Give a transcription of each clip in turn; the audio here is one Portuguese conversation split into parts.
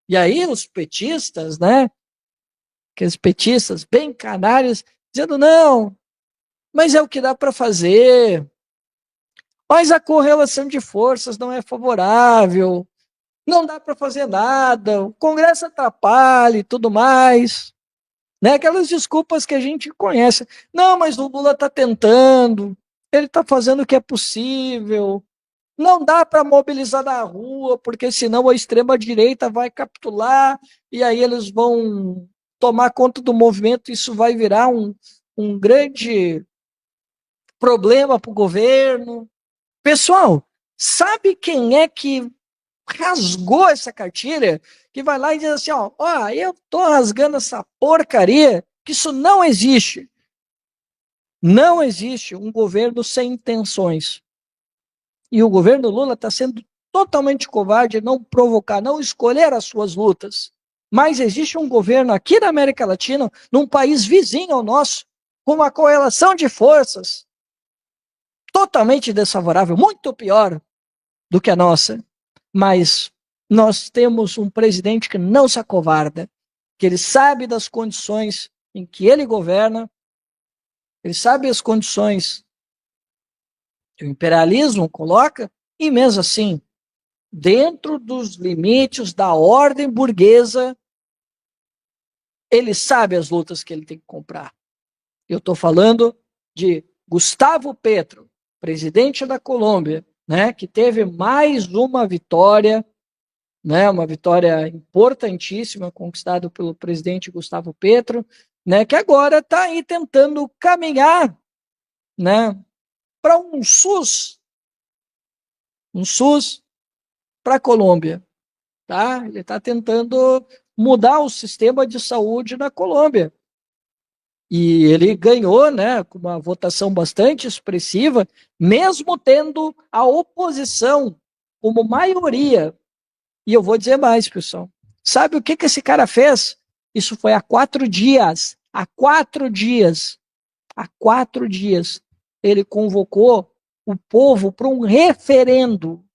E aí os petistas, né, aqueles petistas bem canários, dizendo, não, mas é o que dá para fazer, mas a correlação de forças não é favorável, não dá para fazer nada, o Congresso atrapalha e tudo mais. Né? Aquelas desculpas que a gente conhece. Não, mas o Lula está tentando, ele está fazendo o que é possível, não dá para mobilizar na rua, porque senão a extrema-direita vai capitular e aí eles vão tomar conta do movimento, isso vai virar um grande problema para o governo. Pessoal, sabe quem é que rasgou essa cartilha? Que vai lá e diz assim, ó, eu tô rasgando essa porcaria, que isso não existe. Não existe um governo sem intenções. E o governo Lula está sendo totalmente covarde, não provocar, não escolher as suas lutas. Mas existe um governo aqui na América Latina, num país vizinho ao nosso, com uma correlação de forças totalmente desfavorável, muito pior do que a nossa. Mas nós temos um presidente que não se acovarda, que ele sabe das condições em que ele governa, ele sabe as condições que o imperialismo coloca, e mesmo assim, dentro dos limites da ordem burguesa, ele sabe as lutas que ele tem que comprar. Eu estou falando de Gustavo Petro, presidente da Colômbia, né, que teve mais uma vitória, né, uma vitória importantíssima conquistada pelo presidente Gustavo Petro, né, que agora está aí tentando caminhar, né, para um SUS para a Colômbia, tá? Ele está tentando mudar o sistema de saúde na Colômbia. E ele ganhou, né, com uma votação bastante expressiva, mesmo tendo a oposição como maioria. E eu vou dizer mais, pessoal. Sabe o que esse cara fez? Isso foi há 4 dias. Há 4 dias. Há 4 dias. Ele convocou o povo para um referendo.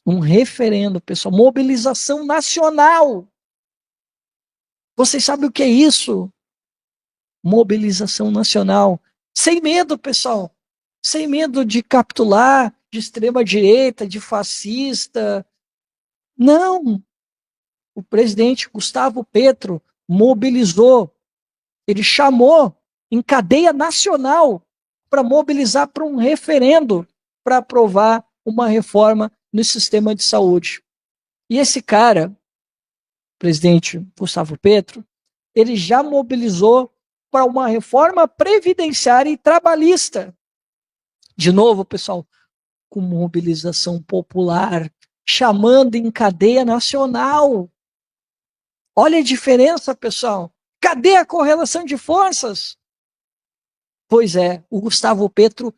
Um referendo, pessoal. Mobilização nacional. Vocês sabem o que é isso? Mobilização nacional. Sem medo, pessoal. Sem medo de capitular, de extrema-direita, de fascista. Não. O presidente Gustavo Petro mobilizou. Ele chamou em cadeia nacional para mobilizar para um referendo para aprovar uma reforma no sistema de saúde. E esse cara, presidente Gustavo Petro, ele já mobilizou para uma reforma previdenciária e trabalhista. De novo, pessoal, com mobilização popular, chamando em cadeia nacional. Olha a diferença, pessoal. Cadê a correlação de forças? Pois é, o Gustavo Petro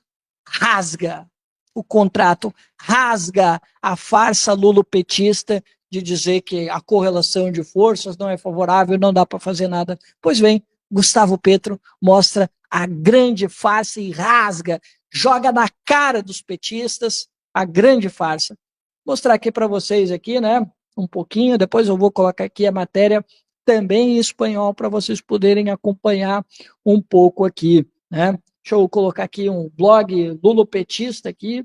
rasga o contrato, rasga a farsa lulopetista de dizer que a correlação de forças não é favorável, não dá para fazer nada. Pois bem, Gustavo Petro mostra a grande farsa e rasga, joga na cara dos petistas a grande farsa. Vou mostrar aqui para vocês aqui, né, um pouquinho, depois eu vou colocar aqui a matéria também em espanhol para vocês poderem acompanhar um pouco aqui, né? Deixa eu colocar aqui um blog lulopetista aqui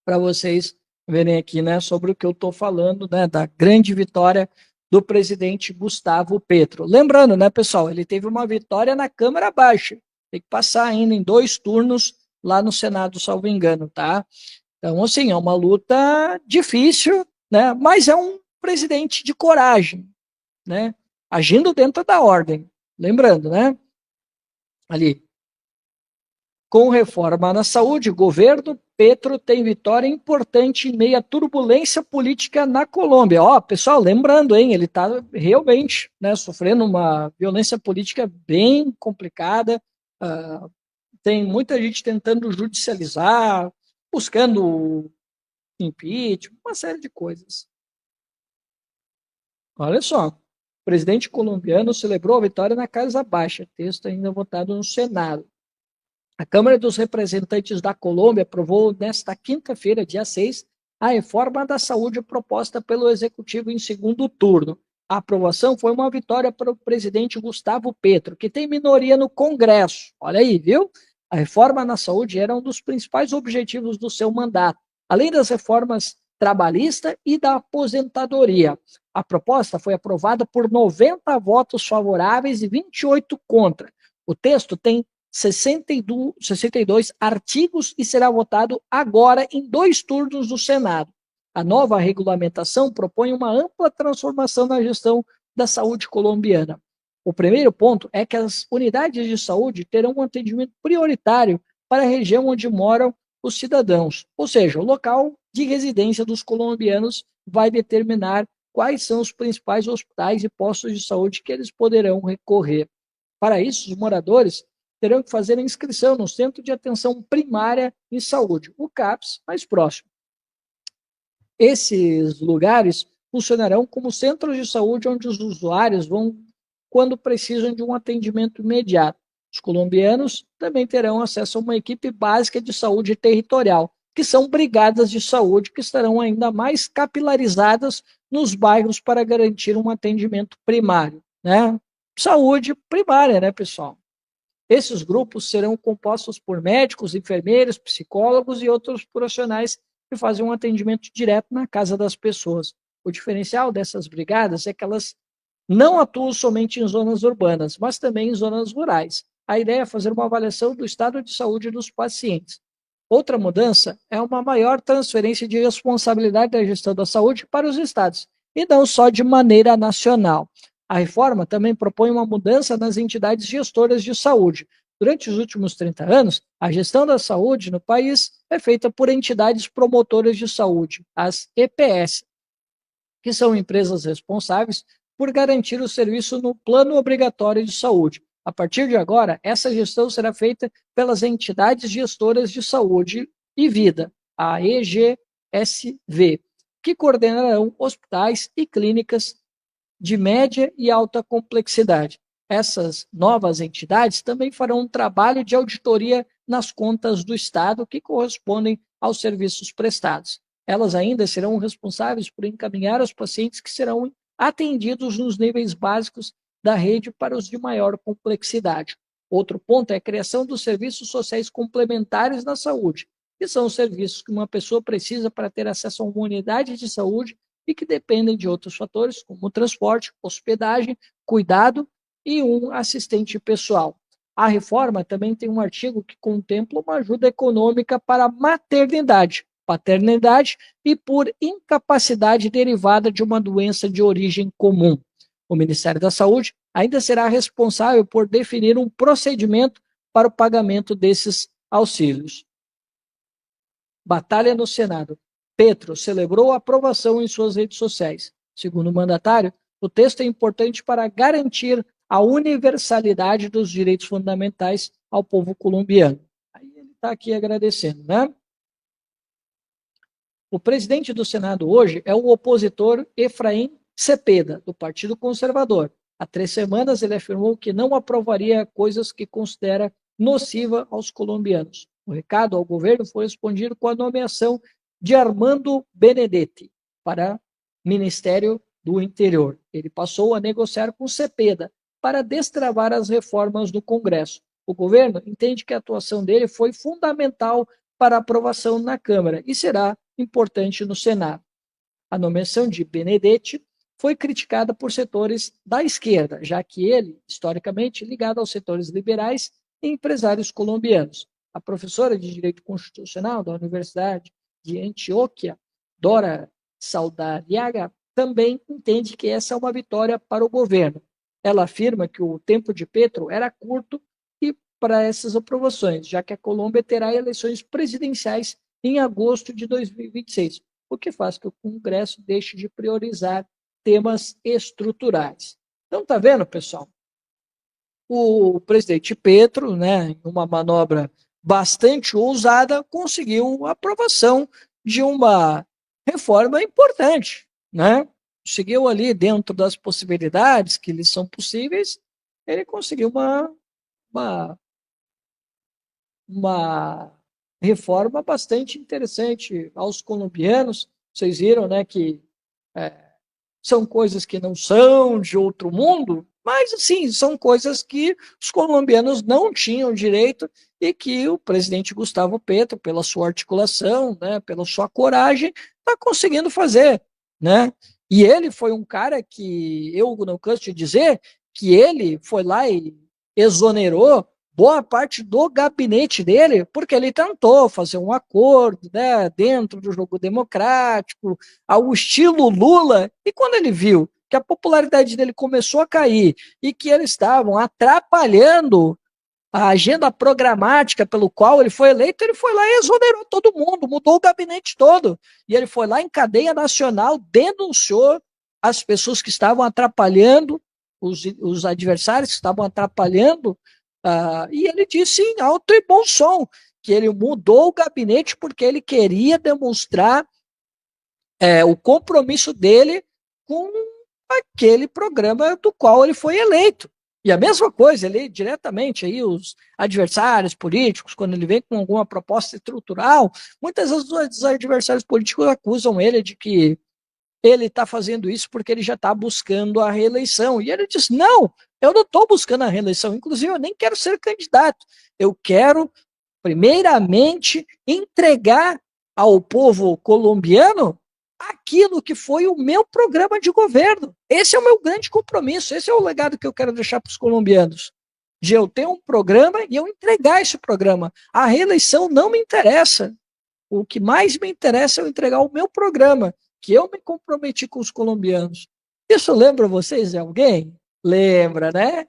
para vocês verem aqui, né, sobre o que eu estou falando, né, da grande vitória do presidente Gustavo Petro. Lembrando, né, pessoal, ele teve uma vitória na Câmara Baixa, tem que passar ainda em 2 turnos lá no Senado, salvo engano, tá? Então, assim, é uma luta difícil, né, mas é um presidente de coragem, né, agindo dentro da ordem. Lembrando, né, ali, com reforma na saúde, o governo Petro tem vitória importante em meio à turbulência política na Colômbia. Ó, pessoal, lembrando, hein, ele está realmente, né, sofrendo uma violência política bem complicada. Tem muita gente tentando judicializar, buscando impeachment, uma série de coisas. Olha só, o presidente colombiano celebrou a vitória na Casa Baixa, texto ainda votado no Senado. A Câmara dos Representantes da Colômbia aprovou nesta quinta-feira, dia 6, a reforma da saúde proposta pelo Executivo em segundo turno. A aprovação foi uma vitória para o presidente Gustavo Petro, que tem minoria no Congresso. Olha aí, viu? A reforma na saúde era um dos principais objetivos do seu mandato, além das reformas trabalhista e da aposentadoria. A proposta foi aprovada por 90 votos favoráveis e 28 contra. O texto tem 62 artigos e será votado agora em 2 turnos do Senado. A nova regulamentação propõe uma ampla transformação na gestão da saúde colombiana. O primeiro ponto é que as unidades de saúde terão um atendimento prioritário para a região onde moram os cidadãos, ou seja, o local de residência dos colombianos vai determinar quais são os principais hospitais e postos de saúde que eles poderão recorrer. Para isso, os moradores terão que fazer a inscrição no Centro de Atenção Primária em Saúde, o CAPS, mais próximo. Esses lugares funcionarão como centros de saúde onde os usuários vão quando precisam de um atendimento imediato. Os colombianos também terão acesso a uma equipe básica de saúde territorial, que são brigadas de saúde que estarão ainda mais capilarizadas nos bairros para garantir um atendimento primário, né? Saúde primária, né, pessoal? Esses grupos serão compostos por médicos, enfermeiros, psicólogos e outros profissionais que fazem um atendimento direto na casa das pessoas. O diferencial dessas brigadas é que elas não atuam somente em zonas urbanas, mas também em zonas rurais. A ideia é fazer uma avaliação do estado de saúde dos pacientes. Outra mudança é uma maior transferência de responsabilidade da gestão da saúde para os estados, e não só de maneira nacional. A reforma também propõe uma mudança nas entidades gestoras de saúde. Durante os últimos 30 anos, a gestão da saúde no país é feita por entidades promotoras de saúde, as EPS, que são empresas responsáveis por garantir o serviço no plano obrigatório de saúde. A partir de agora, essa gestão será feita pelas entidades gestoras de saúde e vida, a EGSV, que coordenarão hospitais e clínicas de média e alta complexidade. Essas novas entidades também farão um trabalho de auditoria nas contas do Estado que correspondem aos serviços prestados. Elas ainda serão responsáveis por encaminhar os pacientes que serão atendidos nos níveis básicos da rede para os de maior complexidade. Outro ponto é a criação dos serviços sociais complementares na saúde, que são os serviços que uma pessoa precisa para ter acesso a uma unidade de saúde e que dependem de outros fatores, como transporte, hospedagem, cuidado e um assistente pessoal. A reforma também tem um artigo que contempla uma ajuda econômica para maternidade, paternidade e por incapacidade derivada de uma doença de origem comum. O Ministério da Saúde ainda será responsável por definir um procedimento para o pagamento desses auxílios. Batalha no Senado. Petro celebrou a aprovação em suas redes sociais. Segundo o mandatário, o texto é importante para garantir a universalidade dos direitos fundamentais ao povo colombiano. Aí ele está aqui agradecendo, né? O presidente do Senado hoje é o opositor Efraim Cepeda, do Partido Conservador. Há 3 semanas ele afirmou que não aprovaria coisas que considera nociva aos colombianos. O recado ao governo foi respondido com a nomeação de Armando Benedetti para Ministério do Interior. Ele passou a negociar com Cepeda para destravar as reformas do Congresso. O governo entende que a atuação dele foi fundamental para a aprovação na Câmara e será importante no Senado. A nomeação de Benedetti foi criticada por setores da esquerda, já que ele, historicamente, ligado aos setores liberais e empresários colombianos. A professora de Direito Constitucional da Universidade de Antioquia, Dora Saldarriaga, também entende que essa é uma vitória para o governo. Ela afirma que o tempo de Petro era curto e para essas aprovações, já que a Colômbia terá eleições presidenciais em agosto de 2026, o que faz que o Congresso deixe de priorizar temas estruturais. Então, tá vendo, pessoal? O presidente Petro, né, em uma manobra bastante ousada, conseguiu a aprovação de uma reforma importante, né? Conseguiu ali, dentro das possibilidades que lhe são possíveis, ele conseguiu uma reforma bastante interessante aos colombianos, Vocês viram, né, que são coisas que não são de outro mundo, mas, assim, são coisas que os colombianos não tinham direito e que o presidente Gustavo Petro, pela sua articulação, né, pela sua coragem, está conseguindo fazer, né? E ele foi um cara que, eu não canso de dizer, que ele foi lá e exonerou boa parte do gabinete dele, porque ele tentou fazer um acordo, né, dentro do jogo democrático, ao estilo Lula, e quando ele viu que a popularidade dele começou a cair e que eles estavam atrapalhando a agenda programática pelo qual ele foi eleito, ele foi lá e exonerou todo mundo, mudou o gabinete todo. E ele foi lá em cadeia nacional, denunciou as pessoas que estavam atrapalhando, os adversários que estavam atrapalhando, e ele disse em alto e bom som que ele mudou o gabinete porque ele queria demonstrar o compromisso dele com aquele programa do qual ele foi eleito. E a mesma coisa, ele diretamente aí, os adversários políticos, quando ele vem com alguma proposta estrutural, muitas vezes os adversários políticos acusam ele de que ele está fazendo isso porque ele já está buscando a reeleição. E ele diz: não, eu não estou buscando a reeleição, inclusive eu nem quero ser candidato. Eu quero, primeiramente, entregar ao povo colombiano aquilo que foi o meu programa de governo. Esse é o meu grande compromisso, esse é o legado que eu quero deixar para os colombianos. De eu ter um programa e eu entregar esse programa. A reeleição não me interessa. O que mais me interessa é eu entregar o meu programa, que eu me comprometi com os colombianos. Isso lembra vocês de alguém? Lembra, né?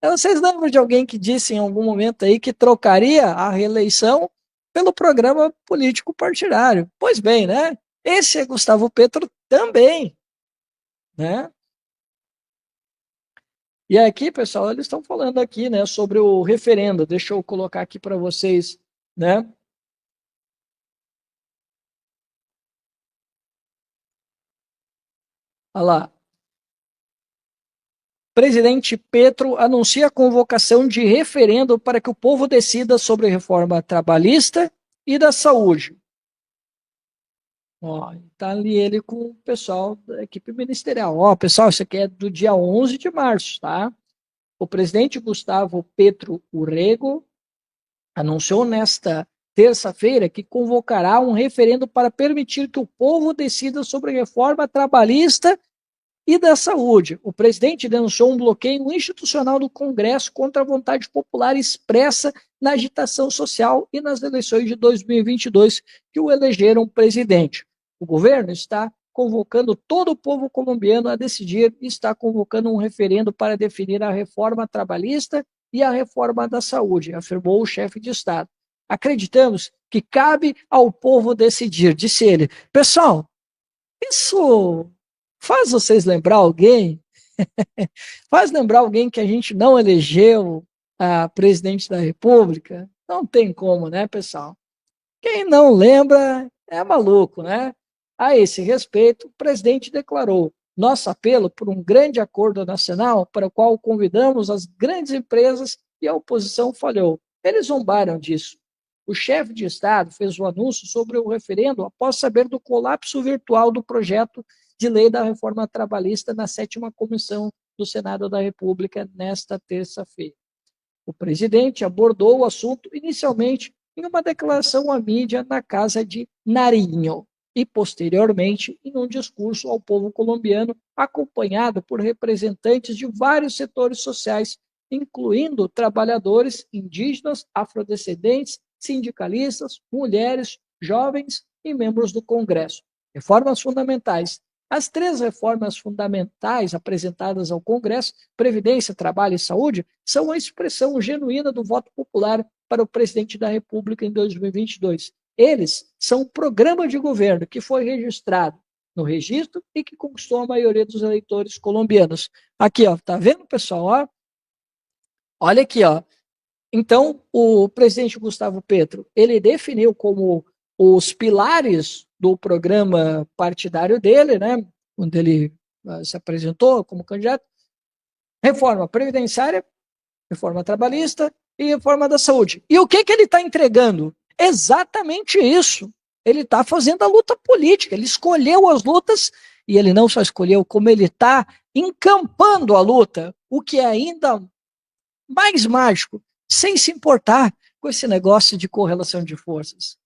Vocês lembram de alguém que disse em algum momento aí que trocaria a reeleição pelo programa político partidário? Pois bem, né? Esse é Gustavo Petro também, né? E aqui, pessoal, eles estão falando aqui, né, sobre o referendo. Deixa eu colocar aqui para vocês, né? Olha lá. Presidente Petro anuncia a convocação de referendo para que o povo decida sobre a reforma trabalhista e da saúde. Ó, tá ali ele com o pessoal da equipe ministerial. Ó, pessoal, isso aqui é do dia 11 de março, tá? O presidente Gustavo Petro Urrego anunciou nesta terça-feira que convocará um referendo para permitir que o povo decida sobre a reforma trabalhista e da saúde. O presidente denunciou um bloqueio institucional do Congresso contra a vontade popular expressa na agitação social e nas eleições de 2022 que o elegeram presidente. O governo está convocando todo o povo colombiano a decidir e está convocando um referendo para definir a reforma trabalhista e a reforma da saúde, afirmou o chefe de Estado. Acreditamos que cabe ao povo decidir, disse ele. Pessoal, isso faz vocês lembrar alguém? Faz lembrar alguém que a gente não elegeu a presidente da República? Não tem como, né, pessoal? Quem não lembra é maluco, né? A esse respeito, o presidente declarou nosso apelo por um grande acordo nacional para o qual convidamos as grandes empresas e a oposição falhou. Eles zombaram disso. O chefe de Estado fez o anúncio sobre o referendo após saber do colapso virtual do projeto de lei da reforma trabalhista na 7ª Comissão do Senado da República nesta terça-feira. O presidente abordou o assunto inicialmente em uma declaração à mídia na Casa de Nariño e, posteriormente, em um discurso ao povo colombiano, acompanhado por representantes de vários setores sociais, incluindo trabalhadores, indígenas, afrodescendentes, sindicalistas, mulheres, jovens e membros do Congresso. Reformas fundamentais. As 3 reformas fundamentais apresentadas ao Congresso, Previdência, Trabalho e Saúde, são a expressão genuína do voto popular para o presidente da República em 2022. Eles são um programa de governo que foi registrado no registro e que conquistou a maioria dos eleitores colombianos. Aqui, ó, tá vendo, pessoal? Ó, olha aqui, ó. Então, o presidente Gustavo Petro, ele definiu como os pilares do programa partidário dele, né, quando ele se apresentou como candidato, reforma previdenciária, reforma trabalhista e reforma da saúde. E o que ele está entregando? Exatamente isso. ele está fazendo a luta política, ele escolheu as lutas, e ele não só escolheu, como ele está encampando a luta, o que é ainda mais mágico, sem se importar com esse negócio de correlação de forças.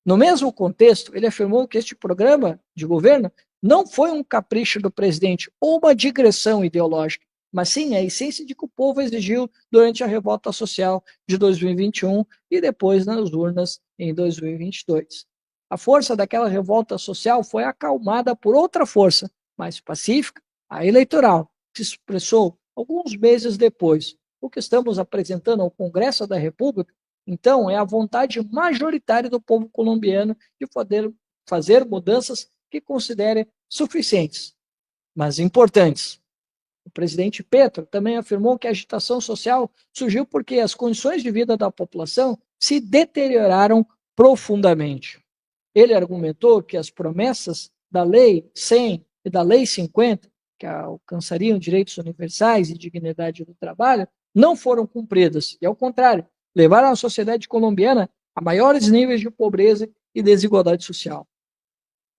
No mesmo contexto, ele afirmou que este programa de governo não foi um capricho do presidente ou uma digressão ideológica, mas sim a essência de que o povo exigiu durante a revolta social de 2021 e depois nas urnas em 2022. A força daquela revolta social foi acalmada por outra força, mais pacífica, a eleitoral, que se expressou alguns meses depois. O que estamos apresentando ao Congresso da República, então, é a vontade majoritária do povo colombiano de poder fazer mudanças que considere suficientes, mas importantes. O presidente Petro também afirmou que a agitação social surgiu porque as condições de vida da população se deterioraram profundamente. Ele argumentou que as promessas da Lei 100 e da Lei 50, que alcançariam direitos universais e dignidade do trabalho, não foram cumpridas, e ao contrário, levaram a sociedade colombiana a maiores níveis de pobreza e desigualdade social.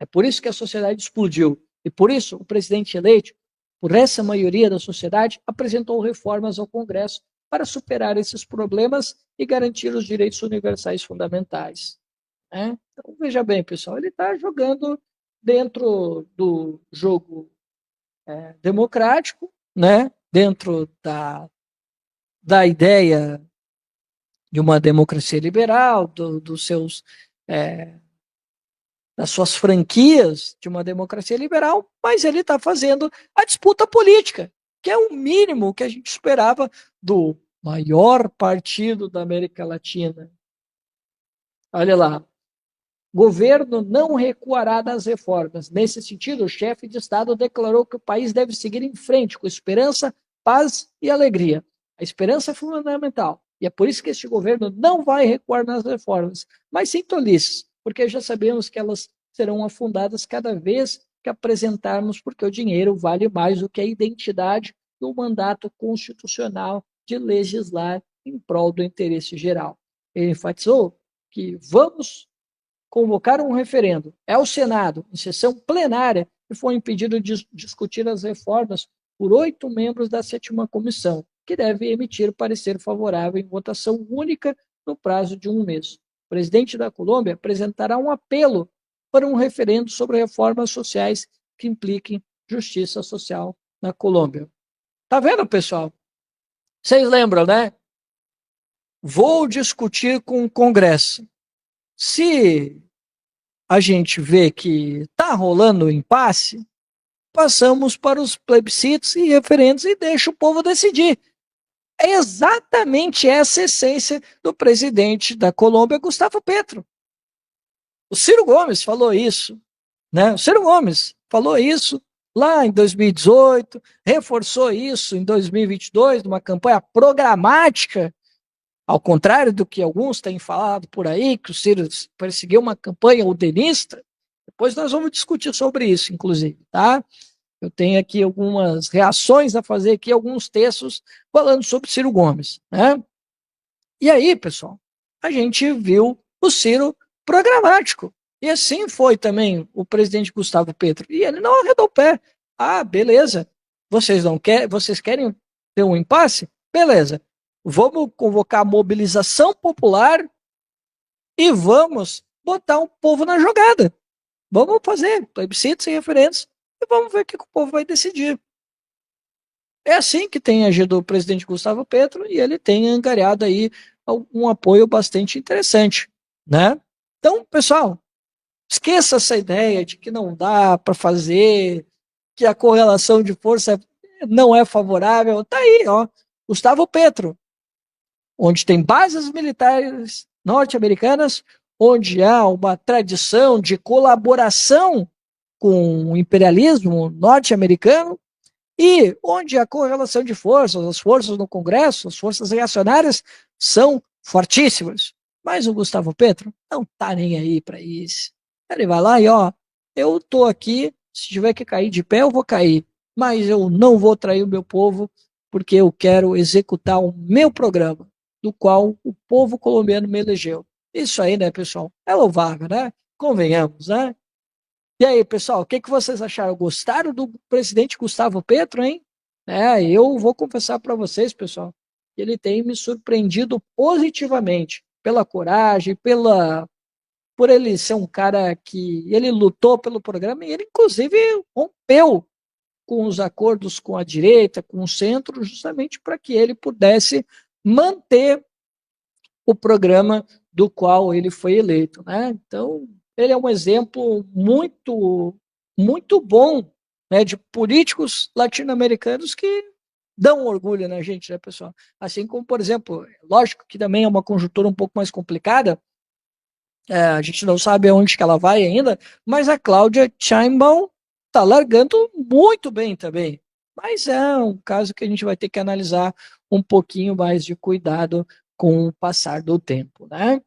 É por isso que a sociedade explodiu, e por isso o presidente eleito, por essa maioria da sociedade, apresentou reformas ao Congresso para superar esses problemas e garantir os direitos universais fundamentais. Né? Então, veja bem, pessoal, ele está jogando dentro do jogo democrático, né? Dentro da ideia de uma democracia liberal, dos seus, das suas franquias de uma democracia liberal, mas ele está fazendo a disputa política, que é o mínimo que a gente esperava do maior partido da América Latina. Olha lá, governo não recuará das reformas. Nesse sentido, o chefe de Estado declarou que o país deve seguir em frente com esperança, paz e alegria. A esperança é fundamental. E é por isso que este governo não vai recuar nas reformas, mas sim tolices, porque já sabemos que elas serão afundadas cada vez que apresentarmos, porque o dinheiro vale mais do que a identidade do mandato constitucional de legislar em prol do interesse geral. Ele enfatizou que vamos convocar um referendo. É o Senado, em sessão plenária, que foi impedido de discutir as reformas por 8 membros da 7ª comissão, que deve emitir parecer favorável em votação única no prazo de 1 mês. O presidente da Colômbia apresentará um apelo para um referendo sobre reformas sociais que impliquem justiça social na Colômbia. Tá vendo, pessoal? Vocês lembram, né? Vou discutir com o Congresso. Se a gente vê que está rolando um impasse, passamos para os plebiscitos e referendos e deixa o povo decidir. É exatamente essa a essência do presidente da Colômbia, Gustavo Petro. O Ciro Gomes falou isso, né? O Ciro Gomes falou isso lá em 2018, reforçou isso em 2022, numa campanha programática, ao contrário do que alguns têm falado por aí, que o Ciro perseguiu uma campanha udenista. Depois nós vamos discutir sobre isso, inclusive, tá? Eu tenho aqui algumas reações a fazer aqui, alguns textos falando sobre Ciro Gomes, né? E aí, pessoal, a gente viu o Ciro programático. E assim foi também o presidente Gustavo Petro. E ele não arredou o pé. Ah, beleza. Vocês querem ter um impasse? Beleza. Vamos convocar a mobilização popular e vamos botar o povo na jogada. Vamos fazer plebiscitos e referendos e vamos ver o que o povo vai decidir. É assim que tem agido o presidente Gustavo Petro e ele tem angariado aí um apoio bastante interessante, né? Então, pessoal, esqueça essa ideia de que não dá para fazer, que a correlação de força não é favorável. Tá aí, ó, Gustavo Petro, onde tem bases militares norte-americanas, onde há uma tradição de colaboração com o imperialismo norte-americano, e onde a correlação de forças, as forças no Congresso, as forças reacionárias, são fortíssimas. Mas o Gustavo Petro não está nem aí para isso. Ele vai lá e, ó, eu estou aqui, se tiver que cair de pé, eu vou cair, mas eu não vou trair o meu povo, porque eu quero executar o meu programa, do qual o povo colombiano me elegeu. Isso aí, né, pessoal, é louvável, né? Convenhamos, né? E aí, pessoal, o que que vocês acharam? Gostaram do presidente Gustavo Petro, hein? Eu vou confessar para vocês, pessoal, que ele tem me surpreendido positivamente pela coragem, por ele ser um cara que ele lutou pelo programa e ele, inclusive, rompeu com os acordos com a direita, com o centro, justamente para que ele pudesse manter o programa do qual ele foi eleito, né? Então, ele é um exemplo muito bom, né, de políticos latino-americanos que dão orgulho na gente, né, pessoal? Assim como, por exemplo, lógico que também é uma conjuntura um pouco mais complicada, a gente não sabe aonde que ela vai ainda, mas a Cláudia Sheinbaum está largando muito bem também. Mas é um caso que a gente vai ter que analisar um pouquinho mais de cuidado com o passar do tempo, né?